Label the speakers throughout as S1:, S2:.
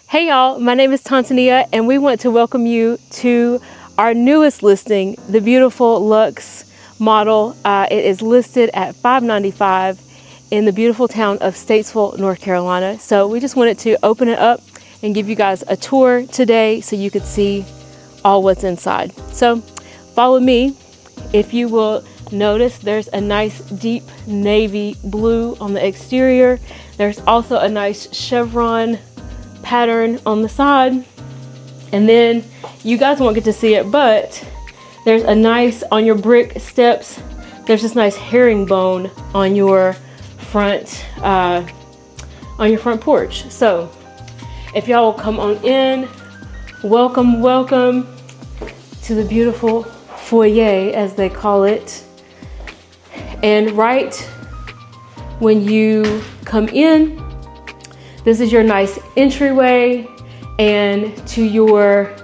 S1: Hey y'all, my name is Tantania and we want to welcome you to our newest listing, the beautiful Luxe model. It is listed at $595 in the beautiful town of Statesville, North Carolina. So we just wanted to open it up and give you guys a tour today so you could see all what's inside. So follow me. If you will notice, there's a nice deep navy blue on the exterior. There's also a nice chevron pattern on the side, and then you guys won't get to see it, but there's a nice, on your brick steps, there's this nice herringbone on your front porch. So if y'all will come on in, welcome to the beautiful foyer, as they call it. And right when you come in, this is your nice entryway, and to your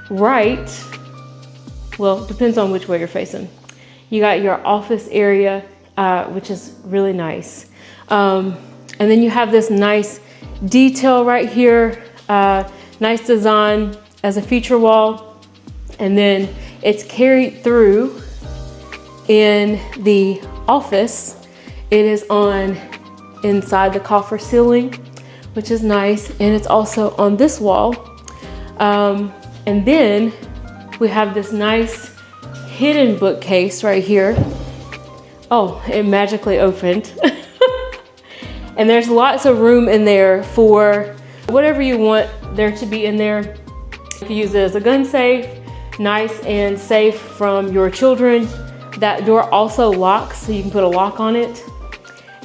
S1: right, well, depends on which way you're facing, you got your office area, which is really nice. And then you have this nice detail right here, nice design as a feature wall, and then it's carried through in the office. It is on inside the coffer ceiling, which is nice, and it's also on this wall. And then we have this nice hidden bookcase right here. Oh, it magically opened. And there's lots of room in there for whatever you want there to be in there. You can use it as a gun safe, nice and safe from your children. That door also locks, so you can put a lock on it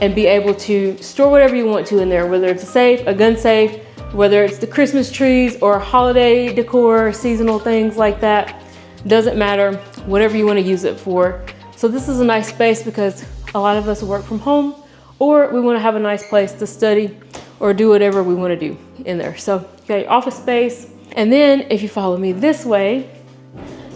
S1: and be able to store whatever you want to in there, whether it's a safe, a gun safe, whether it's the Christmas trees or holiday decor, seasonal things like that. Doesn't matter, whatever you want to use it for. So this is a nice space because a lot of us work from home, or we want to have a nice place to study or do whatever we want to do in there. So you got your office space. And then if you follow me this way,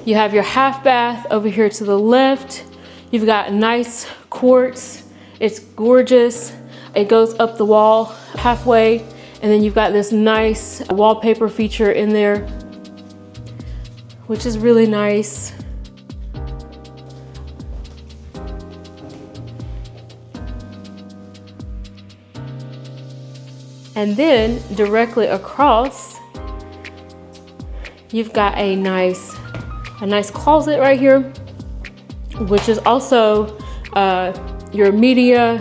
S1: you have your half bath over here to the left. You've got nice quartz. It's gorgeous. It goes up the wall halfway, and then you've got this nice wallpaper feature in there, which is really nice. And then directly across, you've got a nice closet right here, which is also your media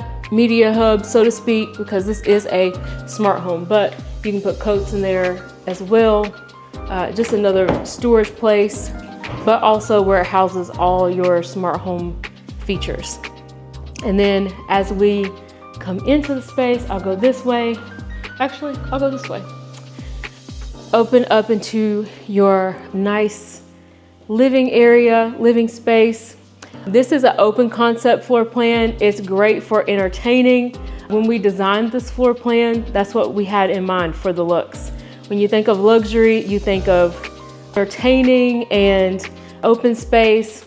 S1: hub, so to speak, because this is a smart home, but you can put coats in there as well. Just another storage place, but also where it houses all your smart home features. And then as we come into the space, I'll go this way. Actually, I'll go this way. Open up into your nice living area, living space. This is an open concept floor plan. It's great for entertaining. When we designed this floor plan, that's what we had in mind for the Luxe. When you think of luxury, you think of entertaining and open space.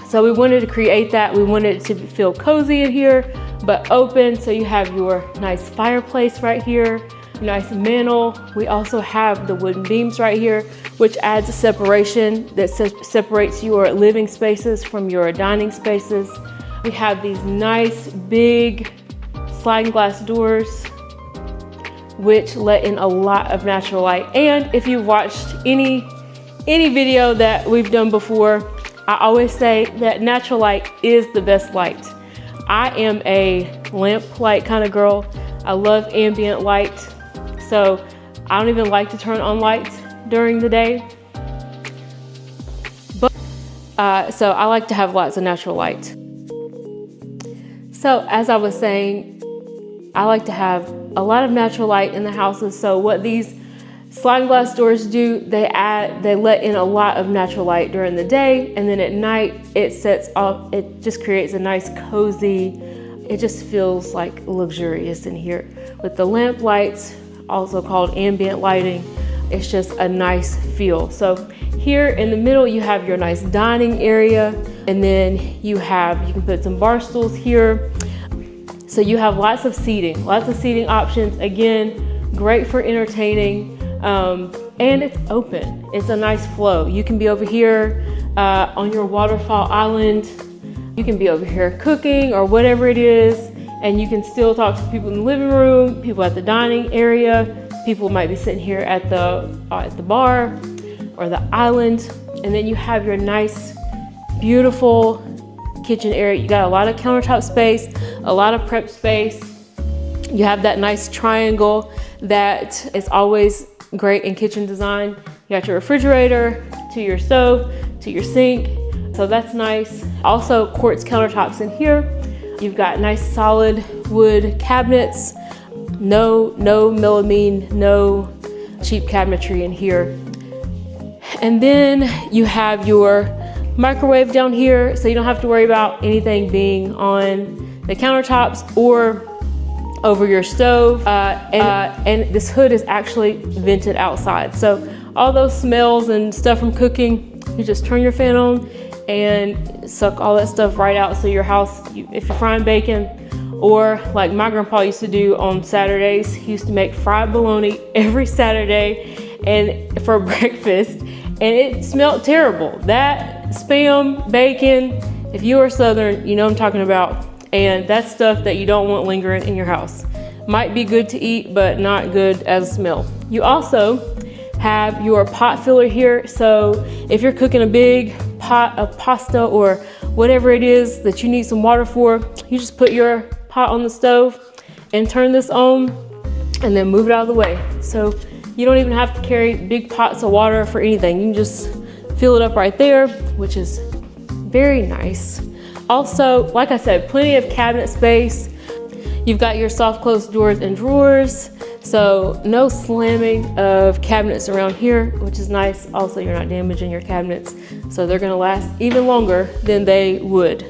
S1: So we wanted to create that. We wanted it to feel cozy in here, but open. So you have your nice fireplace right here, nice mantle. We also have the wooden beams right here, which adds a separation that separates your living spaces from your dining spaces. We have these nice big sliding glass doors, which let in a lot of natural light. And if you've watched any video that we've done before, I always say that natural light is the best light. I am a lamp light kind of girl. I love ambient light. So I don't even like to turn on lights during the day. But so I like to have lots of natural light. So as I was saying, I like to have a lot of natural light in the houses. So what these sliding glass doors do, they let in a lot of natural light during the day, and then at night it sets off, it just creates a nice cozy, it just feels like luxurious in here. With the lamp lights, also called ambient lighting, it's just a nice feel. So here in the middle, you have your nice dining area, and then you can put some bar stools here. So you have lots of seating options. Again, great for entertaining. And it's open. It's a nice flow. You can be over here on your waterfall island. You can be over here cooking or whatever it is, and you can still talk to people in the living room, people at the dining area. People might be sitting here at the bar or the island. And then you have your nice, beautiful kitchen area. You got a lot of countertop space, a lot of prep space. You have that nice triangle that is always great in kitchen design. You got your refrigerator to your stove, to your sink. So that's nice. Also quartz countertops in here. You've got nice solid wood cabinets. No melamine, no cheap cabinetry in here. And then you have your microwave down here, so you don't have to worry about anything being on the countertops or over your stove. And this hood is actually vented outside. So all those smells and stuff from cooking, you just turn your fan on and suck all that stuff right out. So your house, if you're frying bacon, or like my grandpa used to do on Saturdays, he used to make fried bologna every Saturday and for breakfast, and it smelled terrible. That Spam, bacon, if you are Southern, you know what I'm talking about. And that's stuff that you don't want lingering in your house. Might be good to eat, but not good as a smell. You also have your pot filler here. So if you're cooking a big pot of pasta or whatever it is that you need some water for, you just put your pot on the stove and turn this on and then move it out of the way. So you don't even have to carry big pots of water for anything. You can just fill it up right there, which is very nice. Also, like I said, plenty of cabinet space. You've got your soft close doors and drawers. So no slamming of cabinets around here, which is nice. Also, you're not damaging your cabinets, so they're gonna last even longer than they would.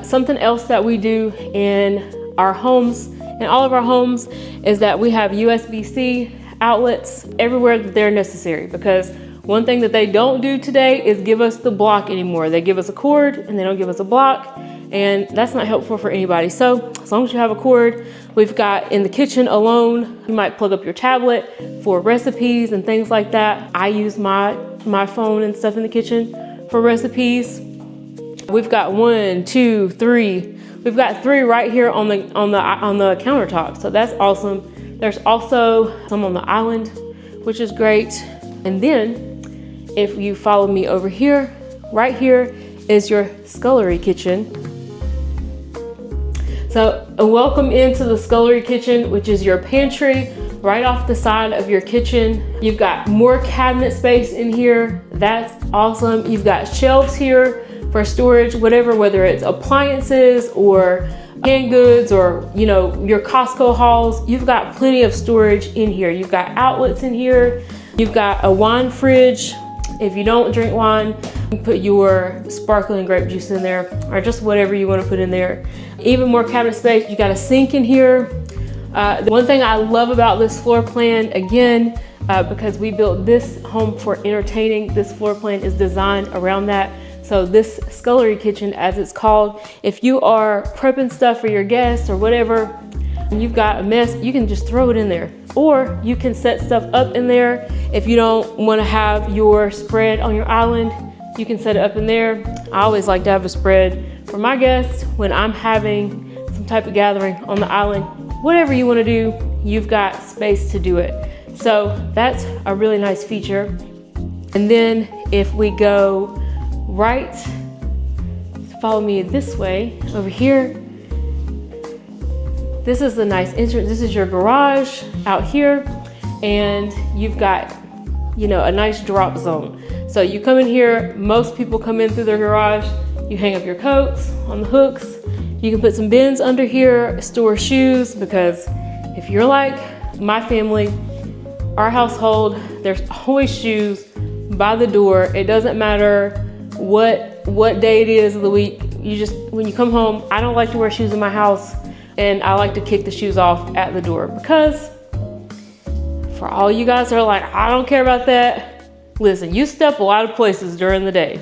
S1: Something else that we do in our homes, in all of our homes, is that we have USB-C outlets everywhere that they're necessary, because one thing that they don't do today is give us the block anymore. They give us a cord and they don't give us a block, and that's not helpful for anybody. So as long as you have a cord, we've got in the kitchen alone, you might plug up your tablet for recipes and things like that. I use my phone and stuff in the kitchen for recipes. We've got 1, 2, 3. We've got 3 right here on the countertop, so that's awesome. There's also some on the island, which is great. And then if you follow me over here, right here is your scullery kitchen. So welcome into the scullery kitchen, which is your pantry right off the side of your kitchen. You've got more cabinet space in here. That's awesome. You've got shelves here for storage, whether it's appliances or canned goods or, you know, your Costco hauls. You've got plenty of storage in here. You've got outlets in here. You've got a wine fridge. If you don't drink wine, you can put your sparkling grape juice in there, or just whatever you want to put in there. Even more cabinet space. You got a sink in here. The one thing I love about this floor plan, again, because we built this home for entertaining, this floor plan is designed around that. So this scullery kitchen, as it's called, if you are prepping stuff for your guests or whatever, and you've got a mess, you can just throw it in there. Or you can set stuff up in there. If you don't want to have your spread on your island, you can set it up in there. I always like to have a spread for my guests when I'm having some type of gathering on the island. Whatever you want to do, you've got space to do it. So that's a really nice feature. And then if we go right, follow me this way, over here, this is the nice entrance. This is your garage out here, and you've got, you know, a nice drop zone. So you come in here, most people come in through their garage, you hang up your coats on the hooks. You can put some bins under here, store shoes, because if you're like my family, our household, there's always shoes by the door. It doesn't matter what day it is of the week. You just, when you come home, I don't like to wear shoes in my house, and I like to kick the shoes off at the door, because for all you guys that are like, I don't care about that. Listen, you step a lot of places during the day,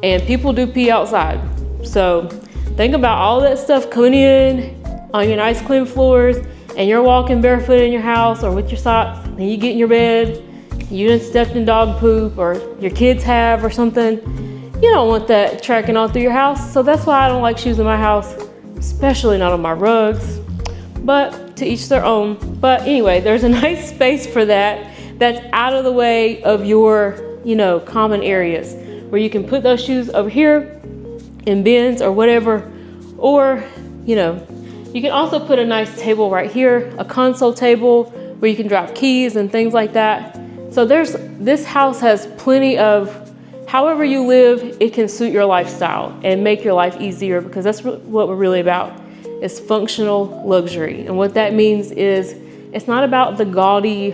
S1: and people do pee outside. So think about all that stuff coming in on your nice clean floors, and you're walking barefoot in your house or with your socks, and you get in your bed, you done stepped in dog poop or your kids have or something, you don't want that tracking all through your house. So that's why I don't like shoes in my house, especially not on my rugs, but to each their own. But anyway, there's a nice space for that that's out of the way of your, you know, common areas where you can put those shoes over here in bins or whatever. Or, you know, you can also put a nice table right here, a console table where you can drop keys and things like that. So this house has plenty of, however you live, it can suit your lifestyle and make your life easier, because that's what we're really about, is functional luxury. And what that means is it's not about the gaudy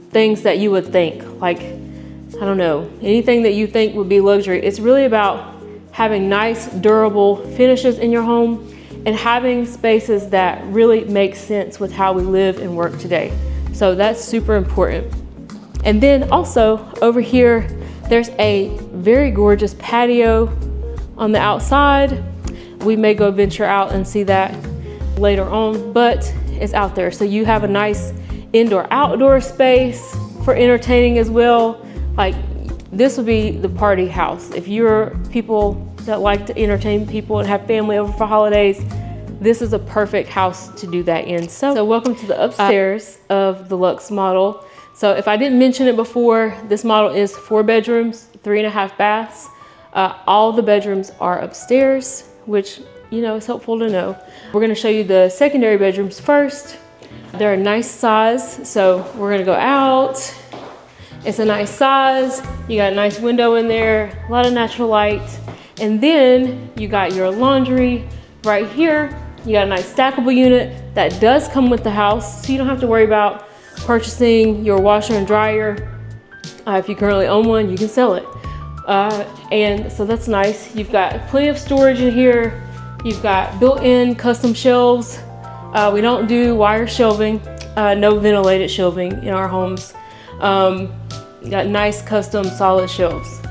S1: things that you would think, like, I don't know, anything that you think would be luxury. It's really about having nice, durable finishes in your home and having spaces that really make sense with how we live and work today. So that's super important. And then also over here, there's a very gorgeous patio on the outside. We may go venture out and see that later on, but it's out there. So you have a nice indoor-outdoor space for entertaining as well. Like, this would be the party house. If you're people that like to entertain people and have family over for holidays, this is a perfect house to do that in. So welcome to the upstairs of the Luxe model. So if I didn't mention it before, this model is 4 bedrooms, 3.5 baths. All the bedrooms are upstairs, which, you know, is helpful to know. We're gonna show you the secondary bedrooms first. They're a nice size. So we're gonna go out. It's a nice size. You got a nice window in there, a lot of natural light. And then you got your laundry right here. You got a nice stackable unit that does come with the house, so you don't have to worry about purchasing your washer and dryer. If you currently own one, you can sell it. And so that's nice. You've got plenty of storage in here. You've got built-in custom shelves. We don't do wire shelving, no ventilated shelving in our homes. You got nice custom solid shelves.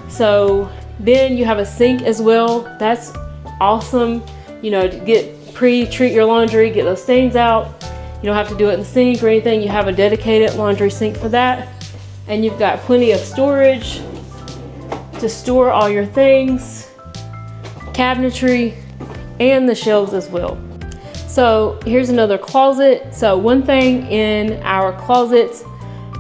S1: So then you have a sink as well. That's awesome. You know, to pre-treat your laundry, get those stains out. You don't have to do it in the sink or anything. You have a dedicated laundry sink for that. And you've got plenty of storage to store all your things, cabinetry, and the shelves as well. So here's another closet. So one thing in our closets,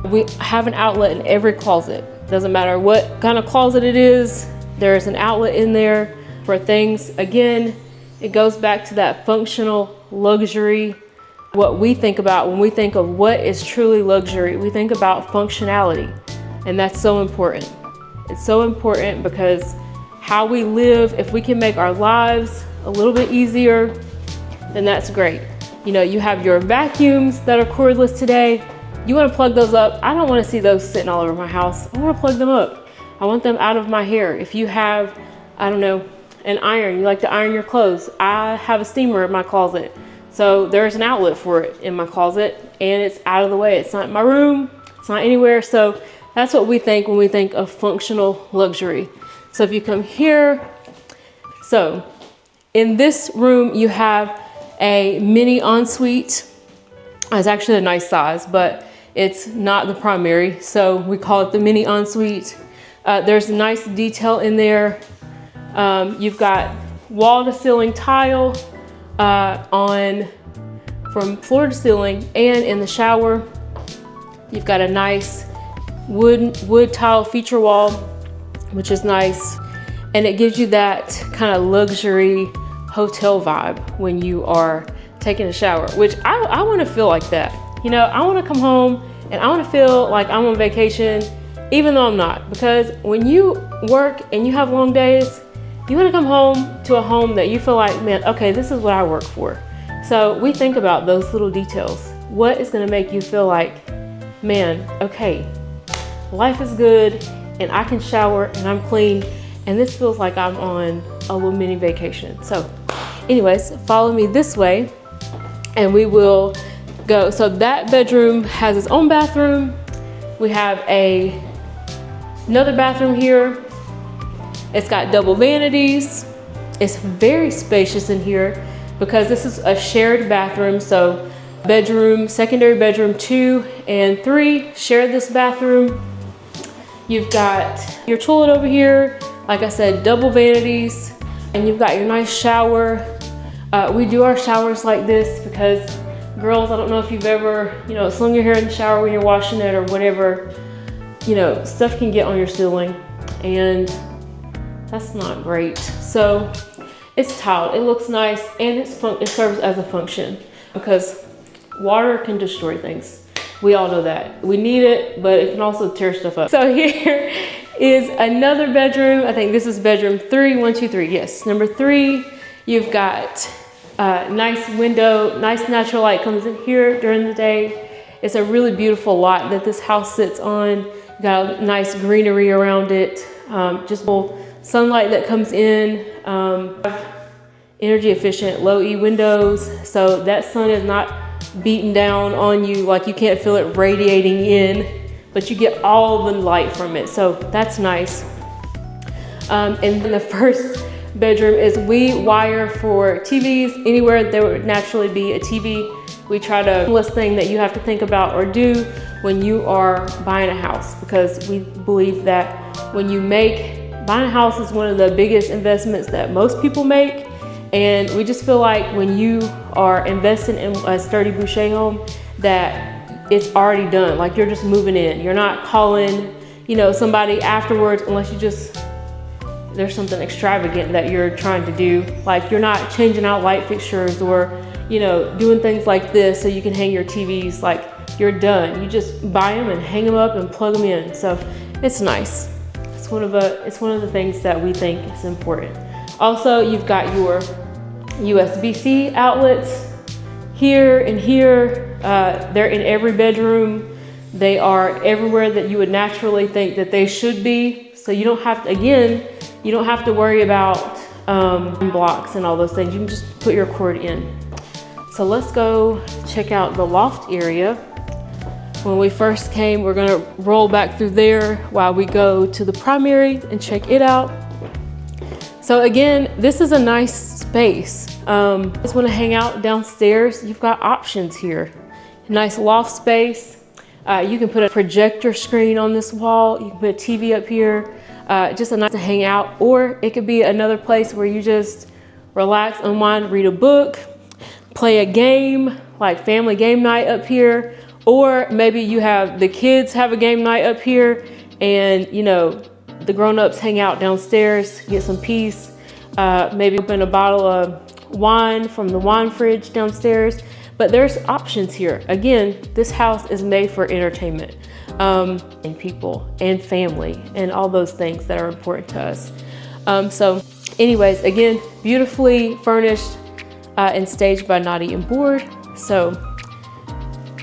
S1: we have an outlet in every closet. Doesn't matter what kind of closet it is, there's an outlet in there for things. Again, it goes back to that functional luxury. What we think about when we think of what is truly luxury, we think about functionality. And that's so important. It's so important because how we live, if we can make our lives a little bit easier, then that's great. You know, you have your vacuums that are cordless today. You want to plug those up. I don't want to see those sitting all over my house. I want to plug them up. I want them out of my hair. If you have, I don't know, an iron, you like to iron your clothes. I have a steamer in my closet. So there's an outlet for it in my closet and it's out of the way. It's not in my room. It's not anywhere. So that's what we think when we think of functional luxury. So if you come here, so in this room, you have a mini ensuite. It's actually a nice size, but it's not the primary. So we call it the mini ensuite. There's a nice detail in there. You've got wall to ceiling tile from floor to ceiling, and in the shower, you've got a nice wood tile feature wall, which is nice. And it gives you that kind of luxury hotel vibe when you are taking a shower, which I want to feel like that. You know, I want to come home and I want to feel like I'm on vacation, even though I'm not. Because when you work and you have long days, you want to come home to a home that you feel like, man, okay, this is what I work for. So we think about those little details. What is going to make you feel like, man, okay, life is good and I can shower and I'm clean and this feels like I'm on a little mini vacation. So anyways, follow me this way and we will go. So that bedroom has its own bathroom. We have another bathroom here. It's got double vanities. It's very spacious in here because this is a shared bathroom. So bedroom, secondary bedroom 2 and 3 share this bathroom. You've got your toilet over here. Like I said, double vanities, and you've got your nice shower. We do our showers like this because girls, I don't know if you've ever, slung your hair in the shower when you're washing it or whatever, stuff can get on your ceiling and that's not great. So it's tiled, it looks nice, and it serves as a function because water can destroy things. We all know that. We need it, but it can also tear stuff up. So here is another bedroom. I think this is bedroom 3, 1, 2, 3. Yes, number 3. You've got nice window, nice natural light comes in here during the day. It's a really beautiful lot that this house sits on. You got a nice greenery around it. Just full sunlight that comes in. Energy efficient, low E windows, so that sun is not beating down on you, like you can't feel it radiating in, but you get all the light from it, so that's nice. And then the first bedroom is we wire for TVs anywhere there would naturally be a TV. We try to list thing that you have to think about or do when you are buying a house, because we believe that when you buying a house is one of the biggest investments that most people make. And we just feel like when you are investing in a SturdiBouché home, that it's already done. Like you're just moving in. You're not calling, somebody afterwards unless there's something extravagant that you're trying to do. Like you're not changing out light fixtures or, doing things like this so you can hang your TVs. Like you're done. You just buy them and hang them up and plug them in. So it's nice. It's one of the things that we think is important. Also, you've got your USB-C outlets here and here. They're in every bedroom. They are everywhere that you would naturally think that they should be. So you don't have to worry about blocks and all those things. You can just put your cord in. So let's go check out the loft area. When we first came, we're gonna roll back through there while we go to the primary and check it out. So again, this is a nice space. Just want to hang out downstairs. You've got options here. Nice loft space. You can put a projector screen on this wall. You can put a TV up here. Just a nice to hang out. Or it could be another place where you just relax, unwind, read a book, play a game, like family game night up here. Or maybe the kids have a game night up here and the grown-ups hang out downstairs, get some peace, maybe open a bottle of wine from the wine fridge downstairs. But there's options here. Again, this house is made for entertainment and people and family and all those things that are important to us. So anyways, again, beautifully furnished and staged by Naughty and Board. So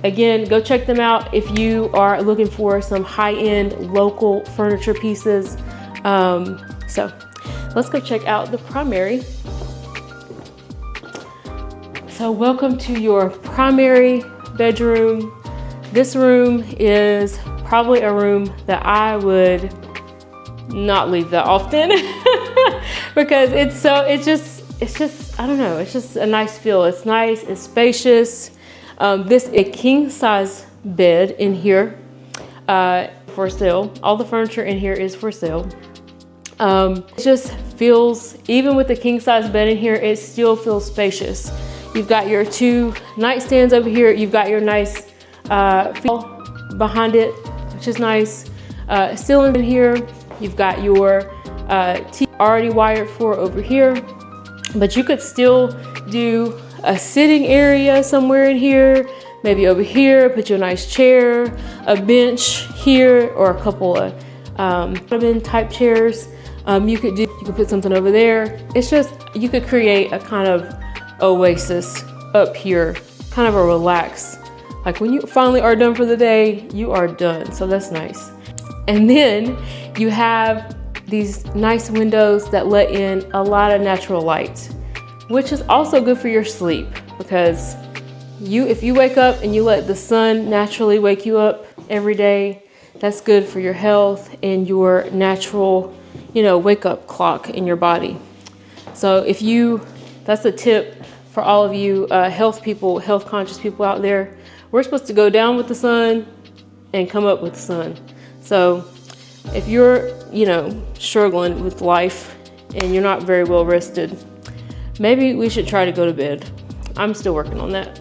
S1: again, go check them out if you are looking for some high-end local furniture pieces. So let's go check out the primary. So welcome to your primary bedroom. This room is probably a room that I would not leave that often because it's just, I don't know, it's just a nice feel. It's nice, it's spacious. This is a king size bed in here for sale. All the furniture in here is for sale. It just feels, even with the king size bed in here, it still feels spacious. You've got your 2 nightstands over here. You've got your nice behind it, which is nice. Ceiling in here. You've got your TV already wired for over here, but you could still do a sitting area somewhere in here, maybe over here, put you a nice chair, a bench here, or a couple of type chairs. You could put something over there. It's just, you could create a kind of oasis up here, kind of a relax. Like when you finally are done for the day, you are done. So that's nice. And then you have these nice windows that let in a lot of natural light, which is also good for your sleep, because if you wake up and you let the sun naturally wake you up every day, that's good for your health and your natural, wake up clock in your body. So that's a tip for all of you health people, health conscious people out there. We're supposed to go down with the sun and come up with the sun. So if you're, struggling with life and you're not very well rested, maybe we should try to go to bed. I'm still working on that.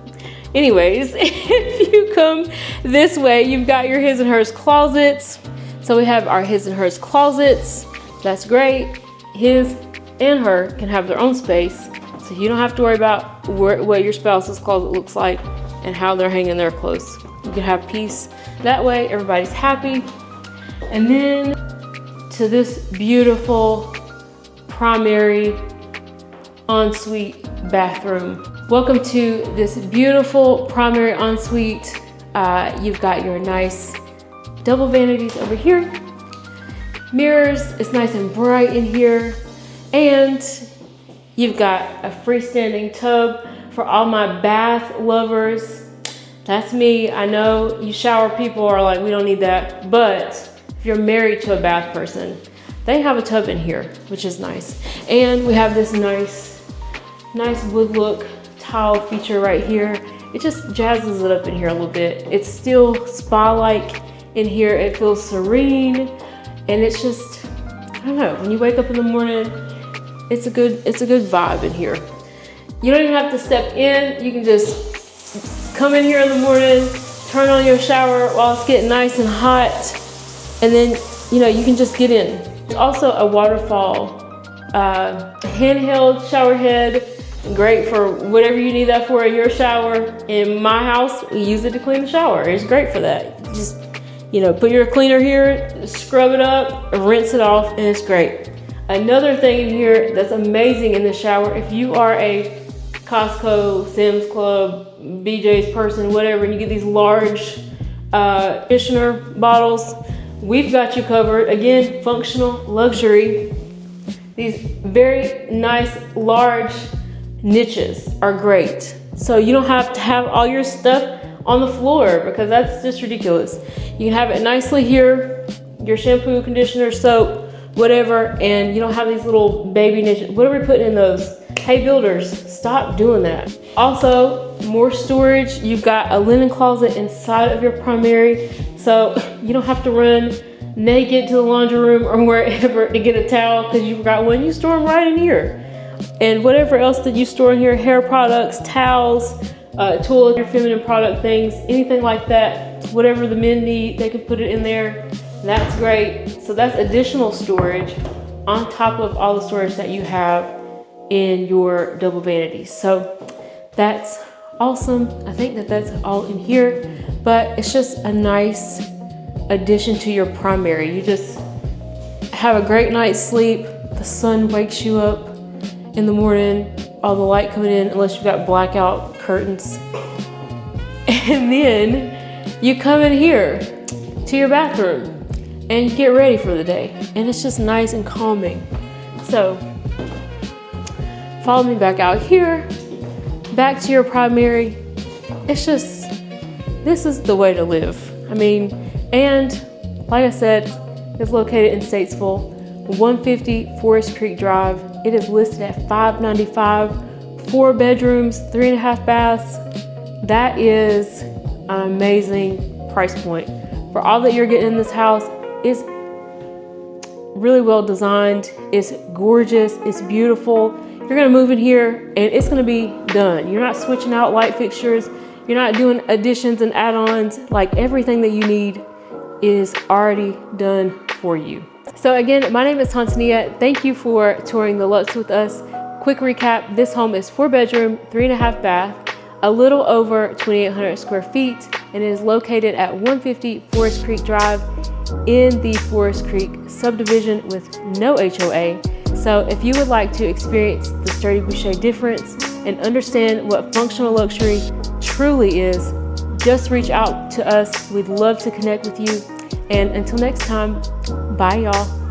S1: Anyways, if you come this way, you've got your his and hers closets. So we have our his and hers closets. That's great. His and her can have their own space. So you don't have to worry about what your spouse's closet looks like and how they're hanging their clothes. You can have peace. That way everybody's happy. And then to this beautiful primary ensuite bathroom. Welcome to this beautiful primary ensuite. You've got your nice double vanities over here. Mirrors, it's nice and bright in here. And you've got a freestanding tub for all my bath lovers. That's me. I know you shower people are like, we don't need that. But if you're married to a bath person, they have a tub in here, which is nice. And we have this nice wood look tile feature right here. It just jazzes it up in here a little bit. It's still spa-like in here. It feels serene, and it's just, I don't know, when you wake up in the morning, it's a good vibe in here. You don't even have to step in. You can just come in here in the morning, turn on your shower while it's getting nice and hot, and then you can just get in. There's also a waterfall handheld shower head. Great for whatever you need that for in your shower. In my house, we use it to clean the shower. It's great for that. Just, put your cleaner here, scrub it up, rinse it off, and it's great. Another thing in here that's amazing in the shower, if you are a Costco, Sam's Club, BJ's person, whatever, and you get these large conditioner bottles, we've got you covered. Again, functional luxury. These very nice, large niches are great. So you don't have to have all your stuff on the floor because that's just ridiculous. You can have it nicely here, your shampoo, conditioner, soap, whatever, and you don't have these little baby niches. What are we putting in those? Hey builders, stop doing that. Also, more storage. You've got a linen closet inside of your primary, so you don't have to run naked to the laundry room or wherever to get a towel because you forgot one. You store them right in here. And whatever else that you store in here, hair products, towels, toilet, your feminine product things, anything like that, whatever the men need, they can put it in there. That's great. So that's additional storage on top of all the storage that you have in your double vanities. So that's awesome. I think that that's all in here, but it's just a nice addition to your primary. You just have a great night's sleep. The sun wakes you up in the morning, all the light coming in, unless you've got blackout curtains. And then you come in here to your bathroom and get ready for the day. And it's just nice and calming. So follow me back out here, back to your primary. It's just, this is the way to live. And like I said, it's located in Statesville, 150 Forest Creek Drive. It is listed at $595, 4 bedrooms, 3.5 baths. That is an amazing price point. For all that you're getting in this house, it's really well designed. It's gorgeous, it's beautiful. You're gonna move in here and it's gonna be done. You're not switching out light fixtures. You're not doing additions and add-ons. Like, everything that you need is already done for you. So again, my name is Tanzania. Thank you for touring the Lutz with us. Quick recap, this home is 4 bedroom, 3.5 bath, a little over 2,800 square feet, and it is located at 150 Forest Creek Drive in the Forest Creek subdivision with no HOA. So if you would like to experience the SturdiBouché difference and understand what functional luxury truly is, just reach out to us. We'd love to connect with you. And until next time, bye y'all.